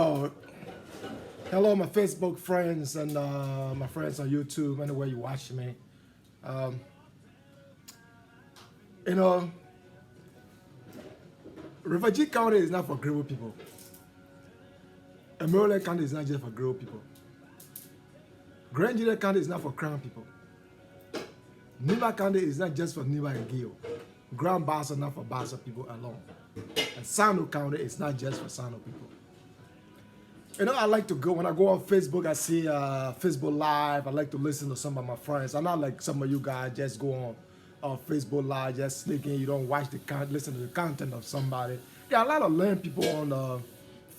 Oh, hello, my Facebook friends and my friends on YouTube, anywhere you watch me. Um, you know, Refugee County is not for Grable people. And Maryland County is not just for Grable people. Grand Junction County is not for Crown people. Nima County is not just for Nima and Gio. Grand Bassa not for Bassa people alone. And Sano County is not just for Sano people. You know, I like to go, when I go on Facebook, I see Facebook Live. I like to listen to some of my friends. I'm not like some of you guys just go on Facebook Live, just sneaking. You don't watch the listen to the content of somebody. Yeah, a lot of learn people on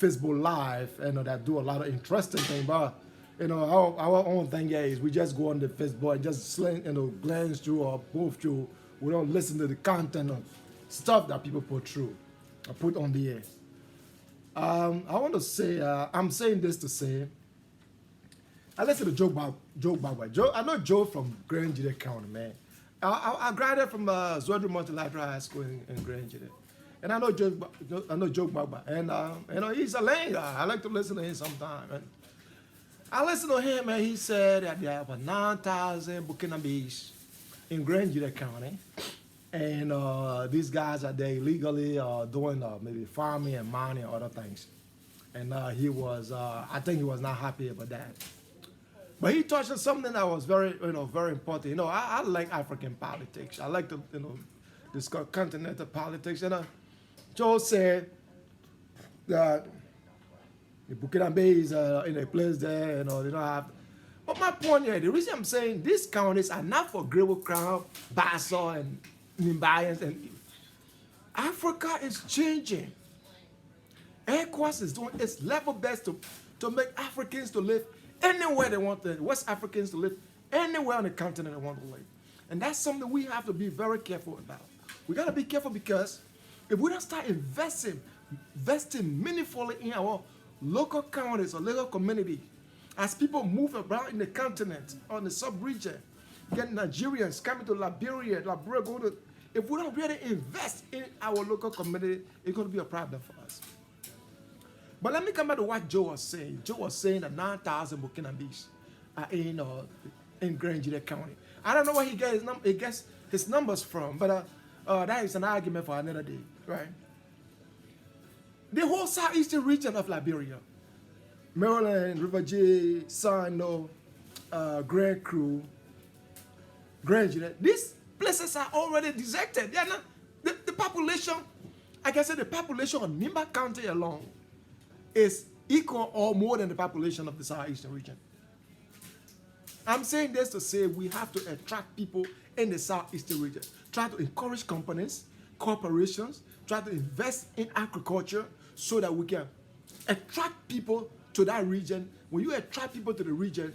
Facebook Live, that do a lot of interesting things. But, our own thing here is we just go on the Facebook and just glance through or move through. We don't listen to the content of stuff that people put through or put on the air. I want to say, I'm saying this to say, I listen to Joe Bagwell. I know Joe from Grand Junction County, man. I graduated from Zodri Multilateral High School in Grand Junction. And I know Joe Bagwell. And, he's a lane guy. I like to listen to him sometime. And I listened to him, and he said that there are 9,000 Burkinabés in Grand Junction County. And these guys are there illegally doing maybe farming and mining and other things. And I think he was not happy about that. But he touched on something that was very, very important. I like African politics. I like to, discuss continental politics. And Joe said that the Burkina Faso is in a place there, they don't have. But my point here, the reason I'm saying these counties are not for Grable Crown, Bassa, and Nimbayans, and Africa is changing. ECOWAS is doing its level best to make Africans to live anywhere they want to, West Africans to live anywhere on the continent they want to live. And that's something we have to be very careful about. We got to be careful because if we don't start investing meaningfully in our local counties or local community, as people move around in the continent, on the sub-region, get Nigerians coming to Liberia, go to. If we don't really invest in our local community, it's going to be a problem for us. But let me come back to what Joe was saying. Joe was saying that 9,000 Burkinabés are in Grand Junction County. I don't know where he gets his numbers from, but that is an argument for another day, right? The whole southeastern region of Liberia, Maryland, River J, Sano, Grand Crew, Grand Junction, these places are already dejected. They are not, the population, I can say the population of Nimba County alone is equal or more than the population of the southeastern region. I'm saying this to say we have to attract people in the southeastern region. Try to encourage companies, corporations, try to invest in agriculture so that we can attract people to that region. When you attract people to the region,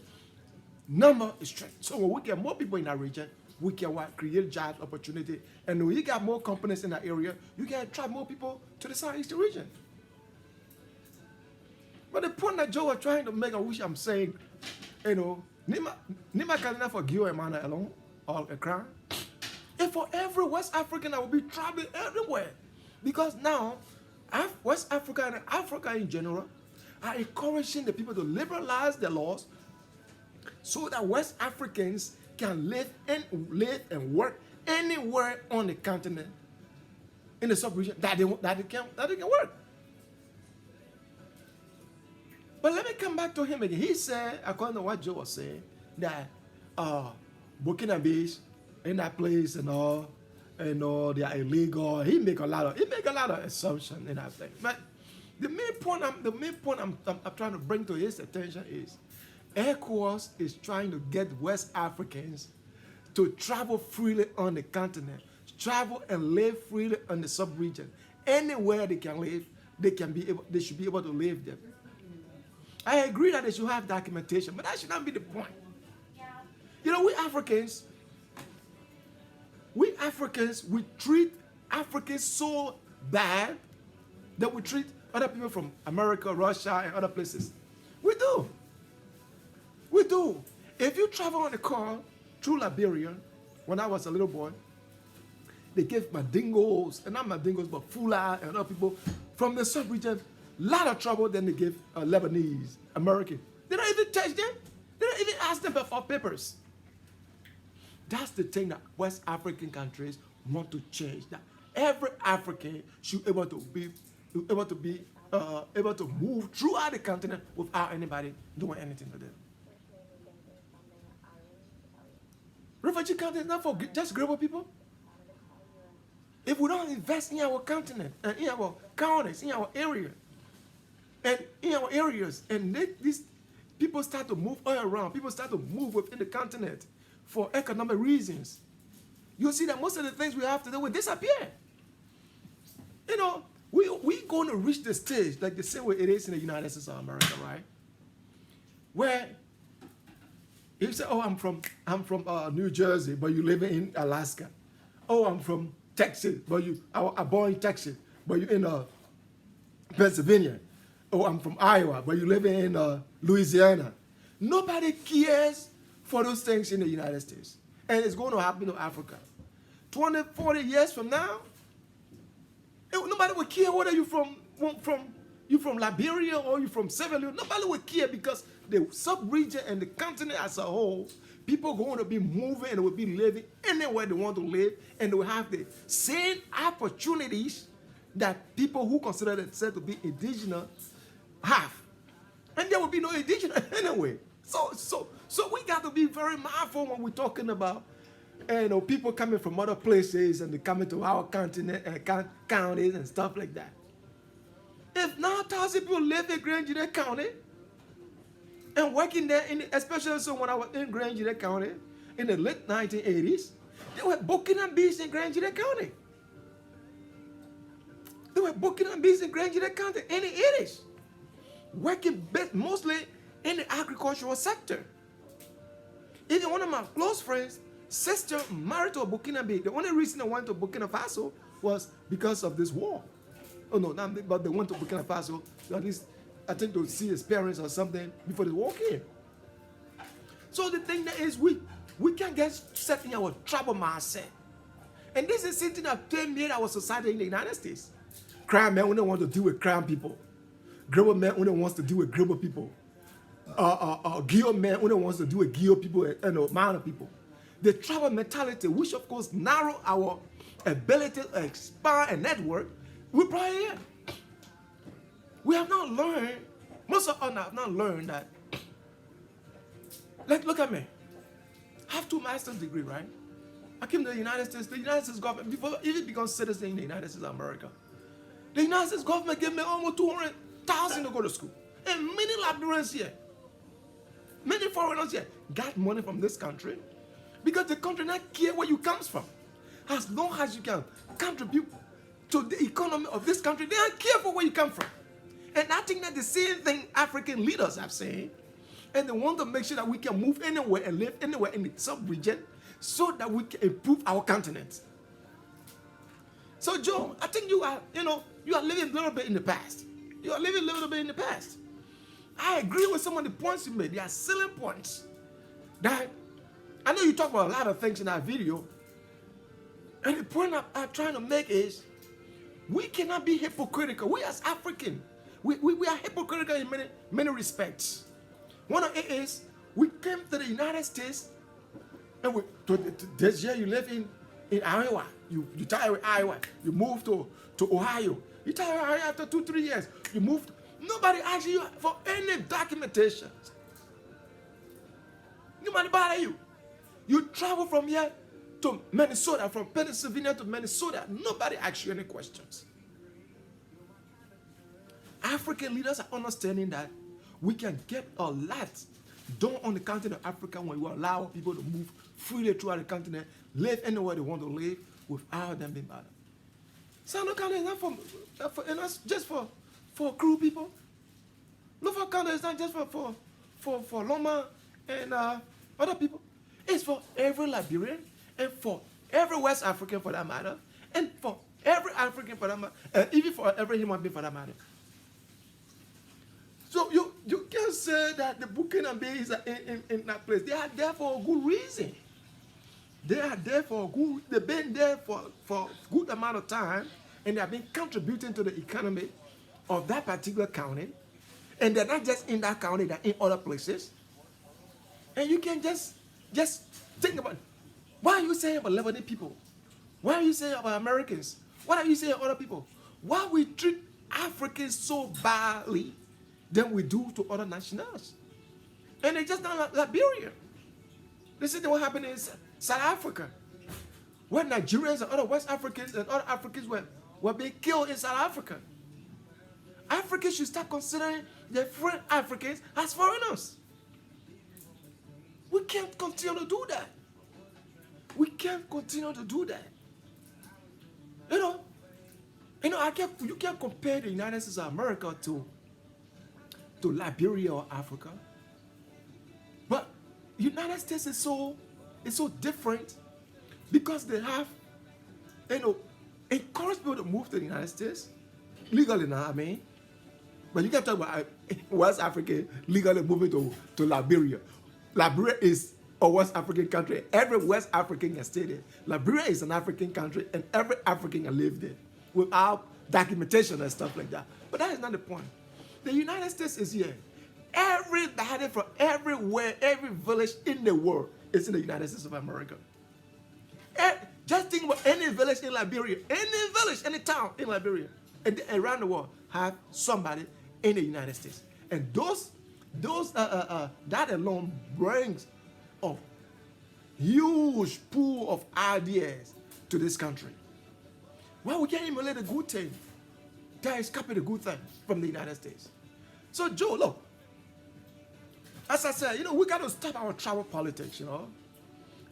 number is strength. So when we get more people in that region, we can create job opportunity. And when you got more companies in that area, you can attract more people to the southeastern region. But the point that Joe was trying to make, which I'm saying, Nima cannot forgive a man alone or a crown. And for every West African, I will be traveling everywhere. Because now, West Africa and Africa in general are encouraging the people to liberalize their laws so that West Africans can live and work anywhere on the continent in the sub-region that they can work. But let me come back to him again. He said, according to what Joe was saying, that Burkinabés in that place and all, they are illegal. He make a lot of assumptions in that thing. But the main point I'm trying to bring to his attention is ECOWAS is trying to get West Africans to travel freely on the continent, travel and live freely on the sub-region. Anywhere they can live, they should be able to live there. I agree that they should have documentation, but that should not be the point. We Africans, we treat Africans so bad that we treat other people from America, Russia, and other places. We do. If you travel on a car through Liberia, when I was a little boy, they gave Mandingos, and not Mandingos, but Fula and other people from the sub-region lot of trouble than they give Lebanese, American. They don't even touch them. They don't even ask them for papers. That's the thing that West African countries want to change. That every African should be able to move throughout the continent without anybody doing anything to them. Refugee camp is not for just global people. If we don't invest in our continent and in our counties, in our area, and in our areas, and these people start to move all around, people start to move within the continent for economic reasons, you'll see that most of the things we have to do will disappear. You know, we're going to reach the stage like the same way it is in the United States of America, right? Where you say, oh, I'm from New Jersey, but you live in Alaska. Oh, I'm from Texas, but I'm born in Texas, but you're in Pennsylvania. Oh, I'm from Iowa, but you live in Louisiana. Nobody cares for those things in the United States. And it's going to happen to Africa. 20, 40 years from now, nobody will care whether you're from Liberia or you're from Sierra Leone. Nobody will care because the sub-region and the continent as a whole, people are going to be moving and will be living anywhere they want to live, and they will have the same opportunities that people who consider themselves to be indigenous have. And there will be no indigenous anyway. So we got to be very mindful when we're talking about people coming from other places and they coming to our continent and counties and stuff like that. If now 1,000 people live in Grand Junction County and working there, especially so when I was in Grand Junction County in the late 1980s, they were booking and bees in Grand Junction County. They were booking and bees in Grand Junction County in the 80s, working mostly in the agricultural sector. Even one of my close friends' sister married to a Burkinabe. The only reason they went to Burkina Faso was because of this war. Oh no, but they went to Burkina Faso, at least I think to see his parents or something before the war came. So the thing that is we can't get set in our trouble mindset. And this is something that made our society in the United States. Crime men only want to deal with crime people. Global men only wants to deal with global people. Guild men only wants to deal with guild people and minor people. The tribal mentality, which of course narrow our ability to expand a network, we're probably here. We have not learned, most of us have not learned that. Like, look at me. I have 2 master's degree, right? I came to the United States government, before I even become citizen in the United States of America. The United States government gave me almost $200,000 to go to school. And many Liberians here, many foreigners here, got money from this country because the country not care where you come from. As long as you can contribute to the economy of this country, they don't care for where you come from. And I think that's the same thing African leaders have said. And they want to make sure that we can move anywhere and live anywhere in the sub-region so that we can improve our continent. So, Joe, I think you are living a little bit in the past. You are living a little bit in the past. I agree with some of the points you made. They are silly points. That I know you talk about a lot of things in that video. And the point I'm trying to make is we cannot be hypocritical. We as African, we are hypocritical in many respects. One of it is we came to the United States and this year you live in Iowa. You retire in Iowa. You move to Ohio. You retire in Ohio after 2-3 years. You moved. Nobody asks you for any documentation. Nobody bother you. You travel from here to Minnesota, from Pennsylvania to Minnesota. Nobody asks you any questions. African leaders are understanding that we can get a lot done on the continent of Africa when we allow people to move freely throughout the continent, live anywhere they want to live without them being bothered. Sando County is not just for Crew people. Norfolk County is not just for Loma and other people. It's for every Liberian and for every West African for that matter, and for every African for that matter, and even for every human being for that matter. So you can't say that the Burkinabe are in that place. They are there for a good reason. They are there for they've been there for a good amount of time, and they have been contributing to the economy of that particular county, and they're not just in that county, they're in other places. And you can just think about, why are you saying about Lebanese people? Why are you saying about Americans? What are you saying about other people? Why we treat Africans so badly than we do to other nationals? And it's just not Liberia. Listen to what happened in South Africa, where Nigerians and other West Africans and other Africans were being killed in South Africa. Africans should start considering their friend Africans as foreigners. We can't continue to do that. We can't continue to do that. You can't compare the United States of America to Liberia or Africa. But United States is so different because they have, encourage people to move to the United States legally now. I mean, but you can't talk about West Africa legally moving to Liberia. Liberia is a West African country. Every West African can stay there. Liberia is an African country, and every African can live there without documentation and stuff like that. But that is not the point. The United States is here. Everybody from everywhere, every village in the world is in the United States of America. Just think about any village in Liberia, any village, any town in Liberia, and around the world have somebody in the United States. And that alone brings a huge pool of ideas to this country. Well, we can't emulate a good thing. That is copy the good thing from the United States. So, Joe, look, as I said, we got to stop our tribal politics,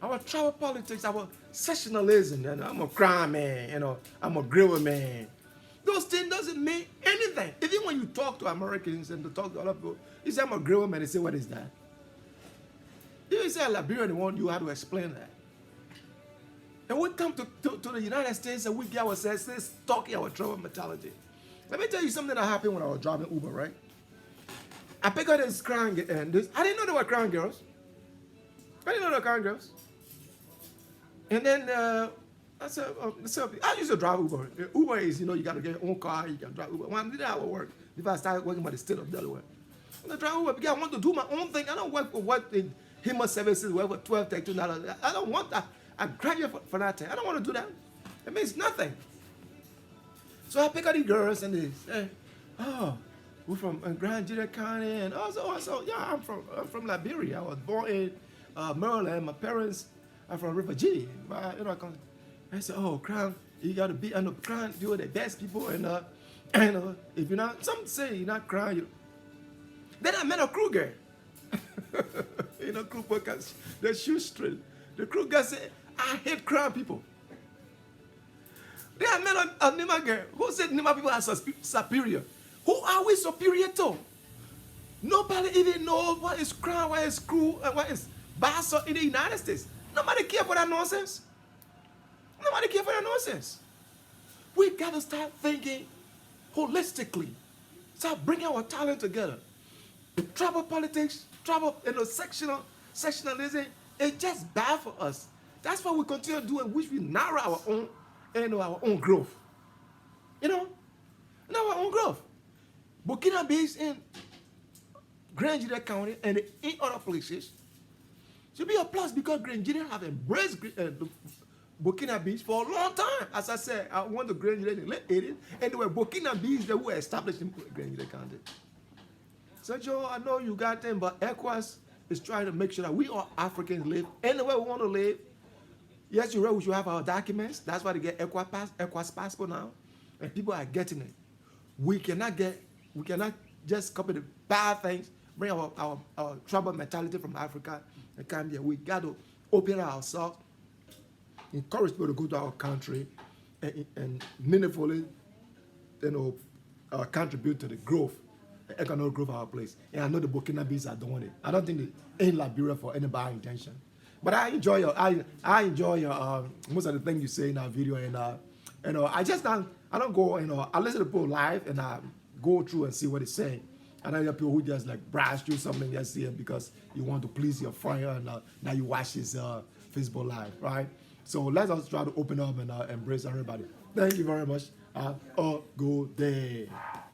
Our tribal politics, our sectionalism, I'm a crime man, I'm a grill man. Those things doesn't mean anything. Even when you talk to Americans and to talk to other people, you say, I'm a grill man, they say, what is that? If you say a Liberian, they want you how to explain that. And we come to the United States and we get ourselves stuck in our tribal mentality. Let me tell you something that happened when I was driving Uber, right? I picked up this crying and I didn't know they were crying girls. I didn't know they were crying girls. And then I said, I used to drive Uber. Uber is, you got to get your own car, you can drive Uber. When I did that, I would work. Before I started working by the state of Delaware. When I drive Uber, because I want to do my own thing. I don't work for what the human services work for $12, $13. I don't want that. I graduate for that thing. I don't want to do that. It means nothing. So I pick up these girls and they say, oh, we're from Grand Judah County. And also, yeah, I'm from Liberia. I was born in Maryland. My parents are from River G. I said, oh, Crown, you got to be under Crown. You're the best people. And if you're not, some say you're not Crown. Then I met a crew girl. Crew workers, the shoestring. The crew girl said, I hate Crown people. Then I met a Nima girl who said Nima people are superior. Who are we superior to? Nobody even knows what is Crown, what is crew, and what is Bassa in the United States. Nobody cares for that nonsense. Nobody cares for that nonsense. We got to start thinking holistically. Start bringing our talent together. Tribal politics, sectionalism, it's just bad for us. That's what we continue doing, which we narrow our own growth. Our own growth. Burkina Faso in Grand Judah County and in other places should be a plus because Grand Judah have embraced Burkina Faso for a long time. As I said, I went to Grand Judah in the late 80s, and there were Burkina Faso that were established in Grand Judah County. So, Joe, I know you got them, but ECOWAS is trying to make sure that we all Africans live anywhere we want to live. Yes, you're right, we should have our documents. That's why they get ECOWAS passport now, and people are getting it. We cannot just copy the bad things, bring our tribal mentality from Africa and come here. We got to open ourselves, encourage people to go to our country and meaningfully, contribute to the growth, the economic growth of our place. And I know the Burkina Faso are doing it. I don't think they in Liberia for any bad intention. But I enjoy your most of the things you say in our video, and I don't go, I listen to people live and I go through and see what it's saying. And I know people who just like brush through something just here because you want to please your friend, and now you watch his Facebook live, right? So let's also try to open up and embrace everybody. Thank you very much. Have a good day.